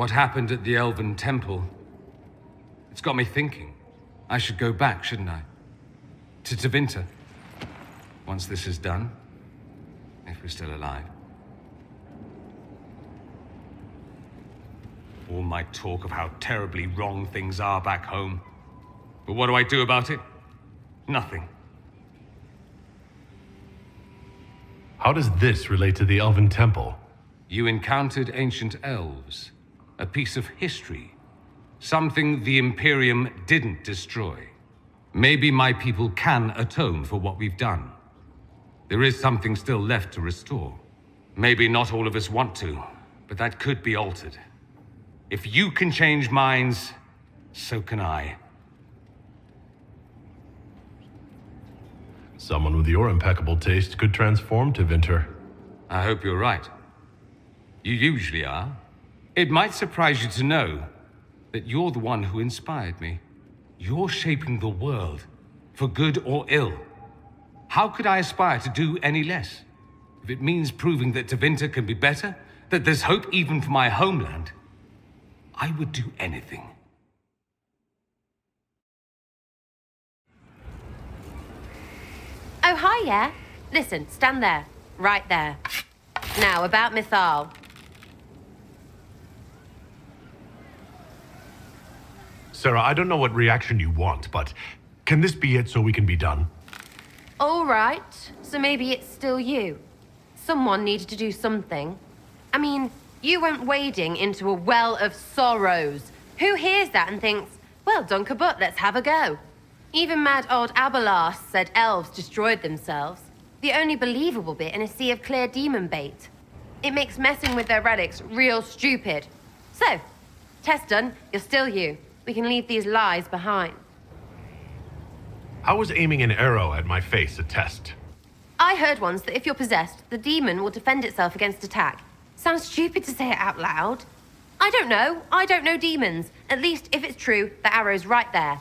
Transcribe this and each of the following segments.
What happened at the Elven Temple? It's got me thinking. I should go back, shouldn't I? To Tevinter. Once this is done. If we're still alive. All my talk of how terribly wrong things are back home. But what do I do about it? Nothing. How does this relate to the Elven Temple? You encountered ancient elves. A piece of history. Something the Imperium didn't destroy. Maybe my people can atone for what we've done. There is something still left to restore. Maybe not all of us want to, but that could be altered. If you can change minds, so can I. Someone with your impeccable taste could transform Tevinter. I hope you're right. You usually are. It might surprise you to know that you're the one who inspired me. You're shaping the world, for good or ill. How could I aspire to do any less? If it means proving that Tevinter can be better, that there's hope even for my homeland, I would do anything. Oh, hi, yeah. Listen, stand there. Right there. Now, about Mythal. Sarah, I don't know what reaction you want, but can this be it so we can be done? All right. So maybe it's still you. Someone needed to do something. I mean, you went wading into a well of sorrows. Who hears that and thinks, well, Dunkerbutt, let's have a go? Even mad old Abelard said elves destroyed themselves. The only believable bit in a sea of clear demon bait. It makes messing with their relics real stupid. So, test done, you're still you. We can leave these lies behind. How was aiming an arrow at my face a test? I heard once that if you're possessed, the demon will defend itself against attack. Sounds stupid to say it out loud. I don't know. I don't know demons. At least, if it's true, the arrow's right there.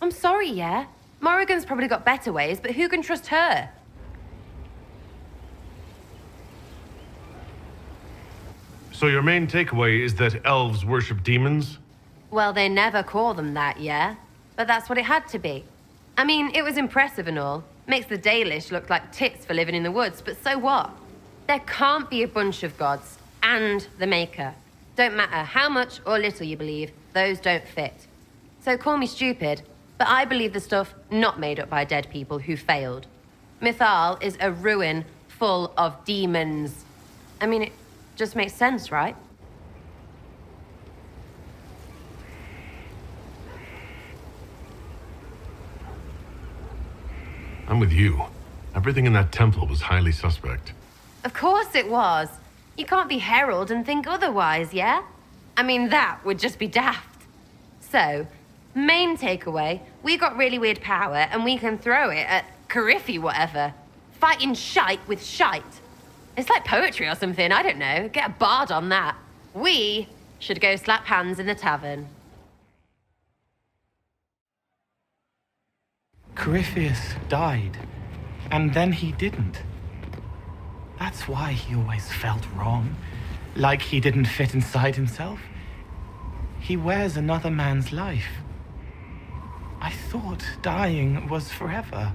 I'm sorry, yeah? Morrigan's probably got better ways, but who can trust her? So your main takeaway is that elves worship demons? Well, they never call them that, yeah? But that's what it had to be. I mean, it was impressive and all. Makes the Dalish look like tits for living in the woods, but so what? There can't be a bunch of gods and the Maker. Don't matter how much or little you believe, those don't fit. So call me stupid, but I believe the stuff not made up by dead people who failed. Mythal is a ruin full of demons. I mean, it just makes sense, right? I'm with you. Everything in that temple was highly suspect. Of course it was. You can't be Herald and think otherwise, yeah? I mean, that would just be daft. So, main takeaway, we got really weird power and we can throw it at Corifeya whatever. Fighting shite with shite. It's like poetry or something, I don't know. Get a bard on that. We should go slap hands in the tavern. Corifeus died, and then he didn't. That's why he always felt wrong, like he didn't fit inside himself. He wears another man's life. I thought dying was forever.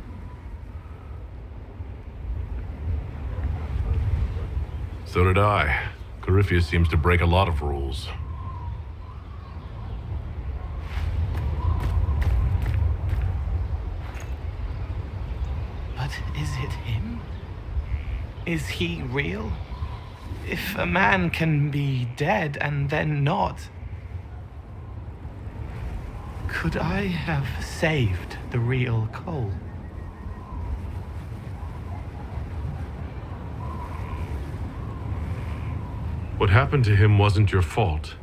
So did I. Corifeya seems to break a lot of rules. But is it him? Is he real? If a man can be dead and then not, could I have saved the real Cole? What happened to him wasn't your fault.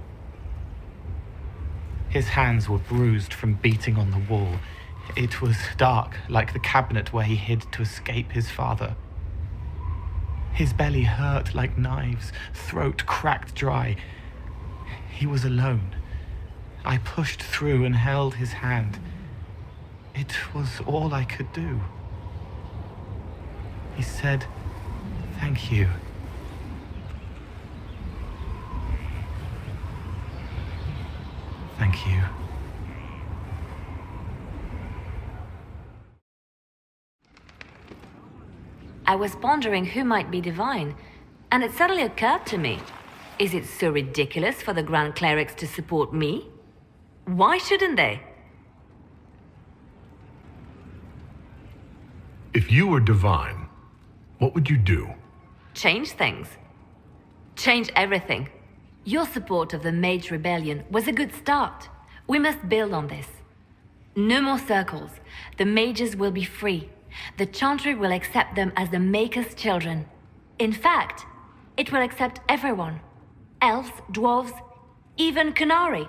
His hands were bruised from beating on the wall. It was dark, like the cabinet where he hid to escape his father. His belly hurt like knives, throat cracked dry. He was alone. I pushed through and held his hand. It was all I could do. He said, "Thank you." Thank you. I was pondering who might be divine, and it suddenly occurred to me. Is it so ridiculous for the Grand Clerics to support me? Why shouldn't they? If you were divine, what would you do? Change things. Change everything. Your support of the Mage Rebellion was a good start. We must build on this. No more circles. The mages will be free. The Chantry will accept them as the Maker's children. In fact, it will accept everyone. Elves, dwarves, even Canary.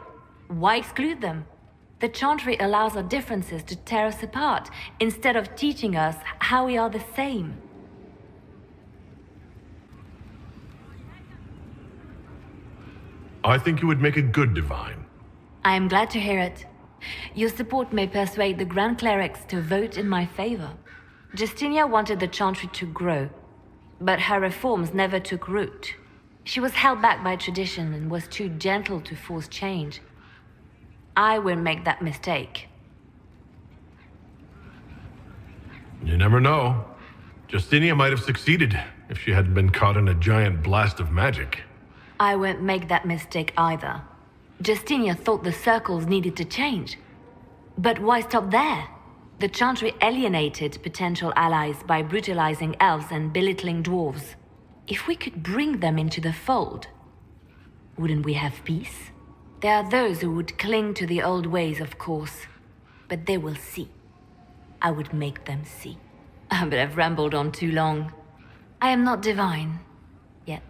Why exclude them? The Chantry allows our differences to tear us apart, instead of teaching us how we are the same. I think you would make a good divine. I am glad to hear it. Your support may persuade the Grand Clerics to vote in my favor. Justinia wanted the Chantry to grow, but her reforms never took root. She was held back by tradition and was too gentle to force change. I won't make that mistake. You never know. Justinia might have succeeded if she hadn't been caught in a giant blast of magic. I won't make that mistake either. Justinia thought the circles needed to change. But why stop there? The Chantry alienated potential allies by brutalizing elves and belittling dwarves. If we could bring them into the fold, wouldn't we have peace? There are those who would cling to the old ways, of course. But they will see. I would make them see. But I've rambled on too long. I am not divine. Yet.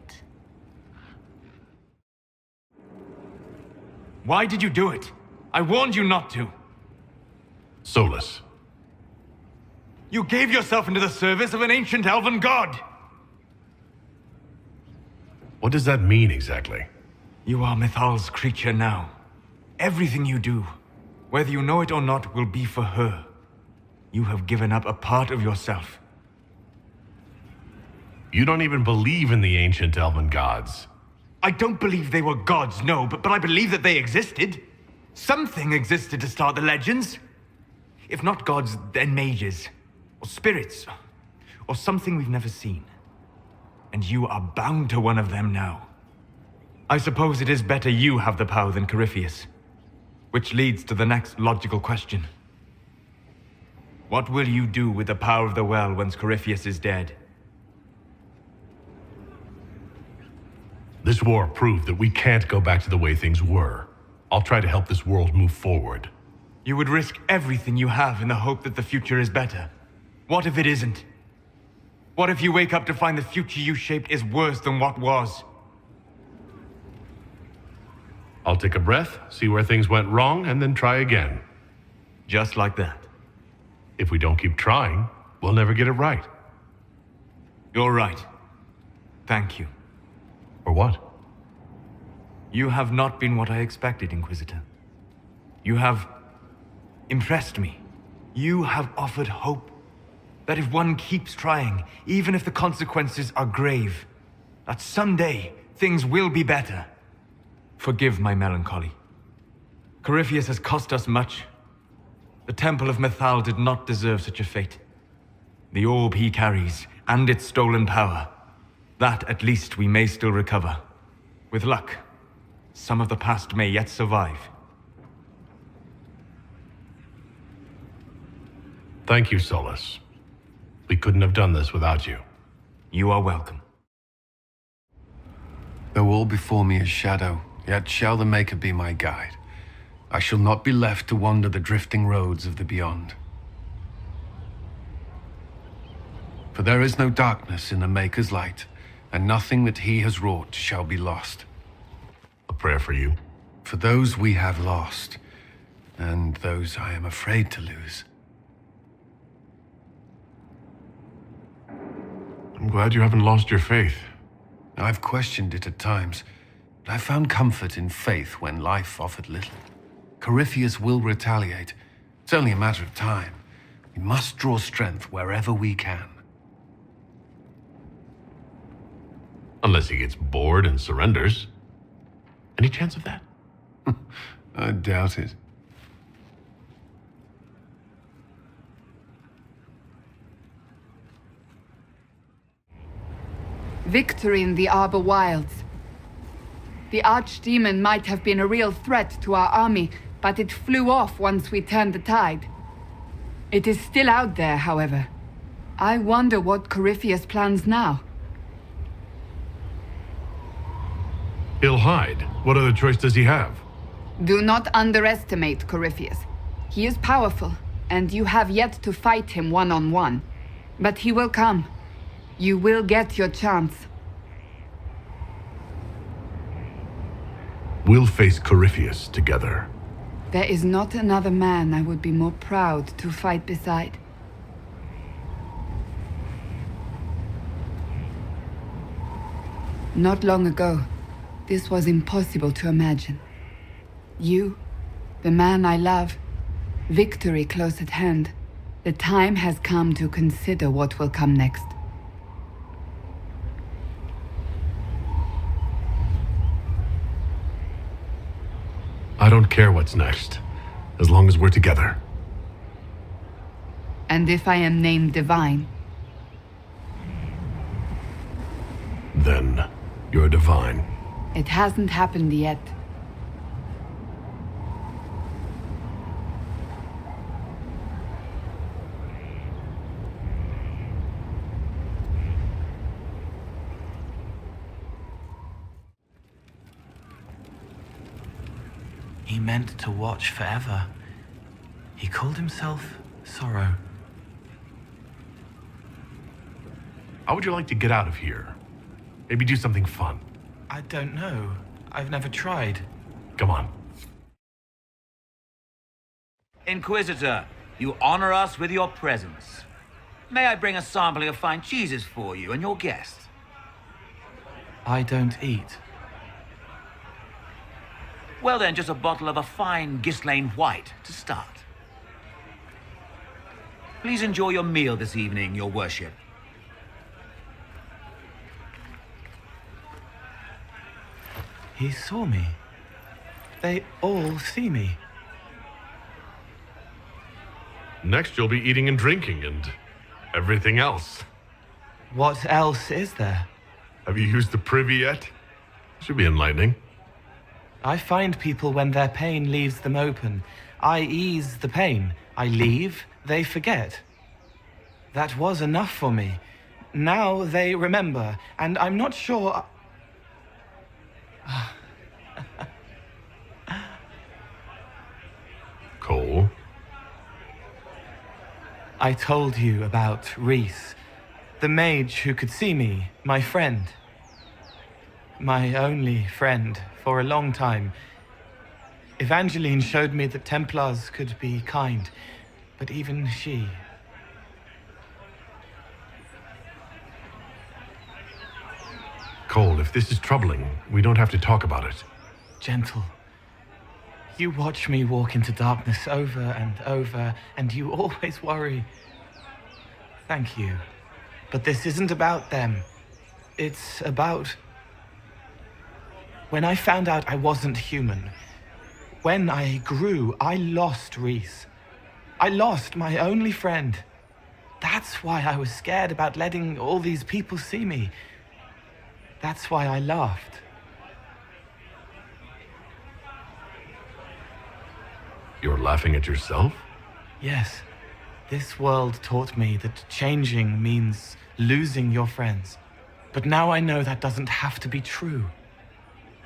Why did you do it? I warned you not to. Solus. You gave yourself into the service of an ancient elven god. What does that mean exactly? You are Mythal's creature now. Everything you do, whether you know it or not, will be for her. You have given up a part of yourself. You don't even believe in the ancient elven gods. I don't believe they were gods, no, but I believe that they existed. Something existed to start the legends. If not gods, then mages, or spirits, or something we've never seen. And you are bound to one of them now. I suppose it is better you have the power than Corifeus. Which leads to the next logical question. What will you do with the power of the well once Corifeus is dead? This war proved that we can't go back to the way things were. I'll try to help this world move forward. You would risk everything you have in the hope that the future is better. What if it isn't? What if you wake up to find the future you shaped is worse than what was? I'll take a breath, see where things went wrong, and then try again. Just like that. If we don't keep trying, we'll never get it right. You're right. Thank you. Or what? You have not been what I expected, Inquisitor. You have impressed me. You have offered hope. That if one keeps trying, even if the consequences are grave, that someday things will be better. Forgive my melancholy. Corifeus has cost us much. The Temple of Mythal did not deserve such a fate. The orb he carries, and its stolen power, that at least we may still recover. With luck, some of the past may yet survive. Thank you, Solus. We couldn't have done this without you. You are welcome. Though all before me is shadow, yet shall the Maker be my guide. I shall not be left to wander the drifting roads of the beyond. For there is no darkness in the Maker's light, and nothing that he has wrought shall be lost. A prayer for you. For those we have lost, and those I am afraid to lose. I'm glad you haven't lost your faith. I've questioned it at times, but I found comfort in faith when life offered little. Corifeus will retaliate. It's only a matter of time. We must draw strength wherever we can. Unless he gets bored and surrenders. Any chance of that? I doubt it. Victory in the Arbor Wilds. The archdemon might have been a real threat to our army, but it flew off once we turned the tide. It is still out there, however. I wonder what Corifeus plans now. He'll hide. What other choice does he have? Do not underestimate Corifeus. He is powerful, and you have yet to fight him one-on-one. But he will come. You will get your chance. We'll face Corifeus together. There is not another man I would be more proud to fight beside. Not long ago, this was impossible to imagine. You, the man I love, victory close at hand. The time has come to consider what will come next. I don't care what's next, as long as we're together. And if I am named Divine? Then you're divine. It hasn't happened yet. He meant to watch forever. He called himself Sorrow. How would you like to get out of here? Maybe do something fun. I don't know. I've never tried. Come on. Inquisitor, you honor us with your presence. May I bring a sampling of fine cheeses for you and your guests? I don't eat. Well then, just a bottle of a fine Gislaine White to start. Please enjoy your meal this evening, your worship. He saw me. They all see me. Next you'll be eating and drinking and everything else. What else is there? Have you used the privy yet? Should be enlightening. I find people when their pain leaves them open. I ease the pain. I leave, they forget. That was enough for me. Now they remember, and I'm not sure... Cole? I told you about Reese, the mage who could see me, my friend. My only friend for a long time. Evangeline showed me that Templars could be kind, but even she... Cole, if this is troubling, we don't have to talk about it. Gentle. You watch me walk into darkness over and over, and you always worry. Thank you. But this isn't about them. It's about... When I found out I wasn't human, when I grew, I lost Reese. I lost my only friend. That's why I was scared about letting all these people see me. That's why I laughed. You're laughing at yourself? Yes. This world taught me that changing means losing your friends. But now I know that doesn't have to be true.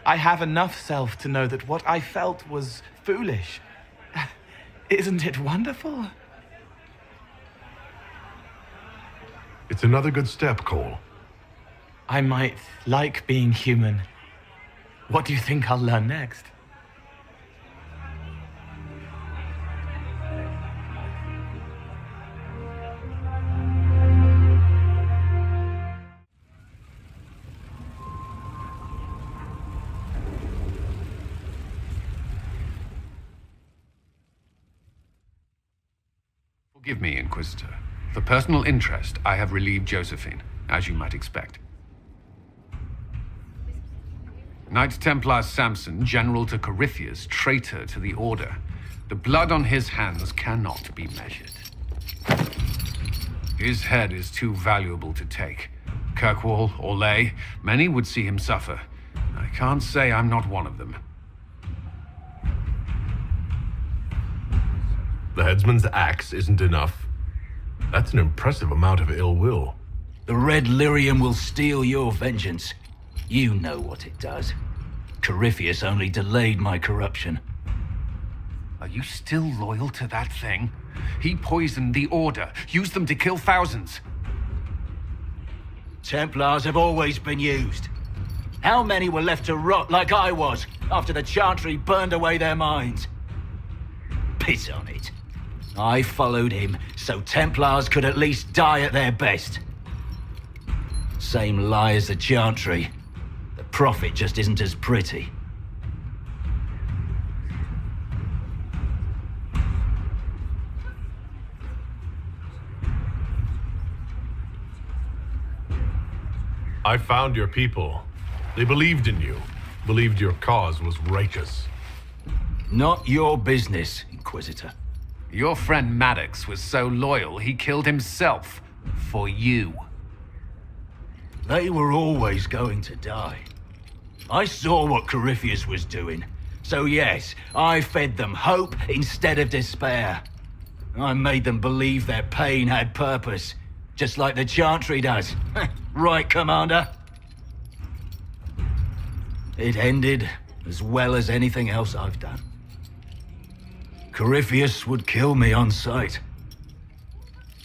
I have enough self to know that what I felt was foolish. Isn't it wonderful? It's another good step, Cole. I might like being human. What do you think I'll learn next? Forgive me, Inquisitor. For personal interest, I have relieved Josephine, as you might expect. Knight Templar Samson, general to Corifeus, traitor to the Order. The blood on his hands cannot be measured. His head is too valuable to take. Kirkwall, Orlais, many would see him suffer. I can't say I'm not one of them. The headsman's axe isn't enough. That's an impressive amount of ill will. The Red Lyrium will steal your vengeance. You know what it does. Corifeus only delayed my corruption. Are you still loyal to that thing? He poisoned the Order, used them to kill thousands. Templars have always been used. How many were left to rot like I was after the Chantry burned away their minds? Piss on it. I followed him so Templars could at least die at their best. Same lie as the Chantry. The Prophet just isn't as pretty. I found your people. They believed in you. Believed your cause was righteous. Not your business, Inquisitor. Your friend Maddox was so loyal, he killed himself. For you. They were always going to die. I saw what Corifeus was doing. So yes, I fed them hope instead of despair. I made them believe their pain had purpose. Just like the Chantry does. Right, Commander? It ended as well as anything else I've done. Corifeus would kill me on sight.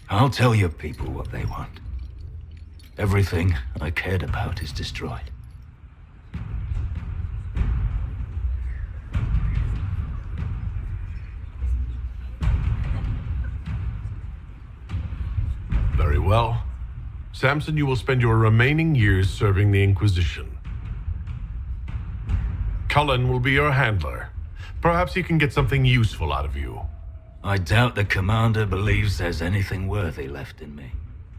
I'll tell your people what they want. Everything I cared about is destroyed. Very well. Samson, you will spend your remaining years serving the Inquisition. Cullen will be your handler. Perhaps he can get something useful out of you. I doubt the Commander believes there's anything worthy left in me.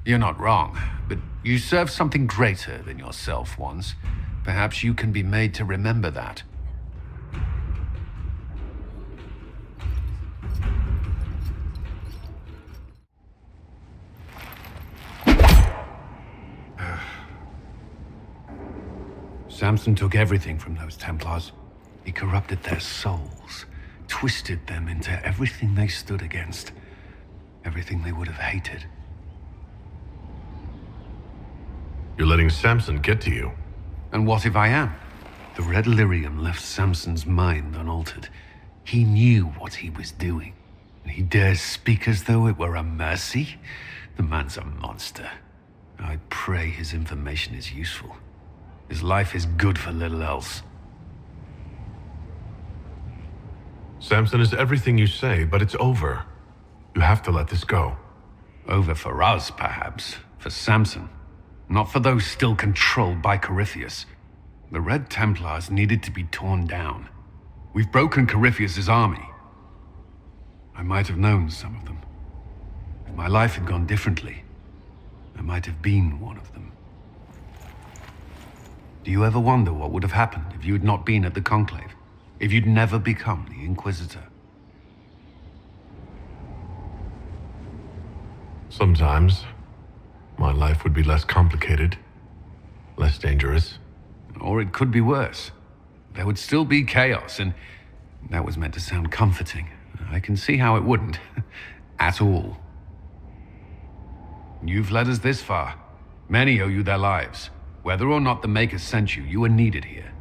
You're not wrong, but you served something greater than yourself once. Perhaps you can be made to remember that. Samson took everything from those Templars. He corrupted their souls, twisted them into everything they stood against, everything they would have hated. You're letting Samson get to you. And what if I am? The Red Lyrium left Samson's mind unaltered. He knew what he was doing, and he dares speak as though it were a mercy? The man's a monster. I pray his information is useful. His life is good for little else. Samson is everything you say, but it's over. You have to let this go. Over for us, perhaps. For Samson. Not for those still controlled by Corifeus. The Red Templars needed to be torn down. We've broken Corifeus' army. I might have known some of them. If my life had gone differently, I might have been one of them. Do you ever wonder what would have happened if you had not been at the Conclave? If you'd never become the Inquisitor? Sometimes, my life would be less complicated, less dangerous. Or it could be worse. There would still be chaos, and that was meant to sound comforting. I can see how it wouldn't. At all. You've led us this far. Many owe you their lives. Whether or not the Maker sent you, you are needed here.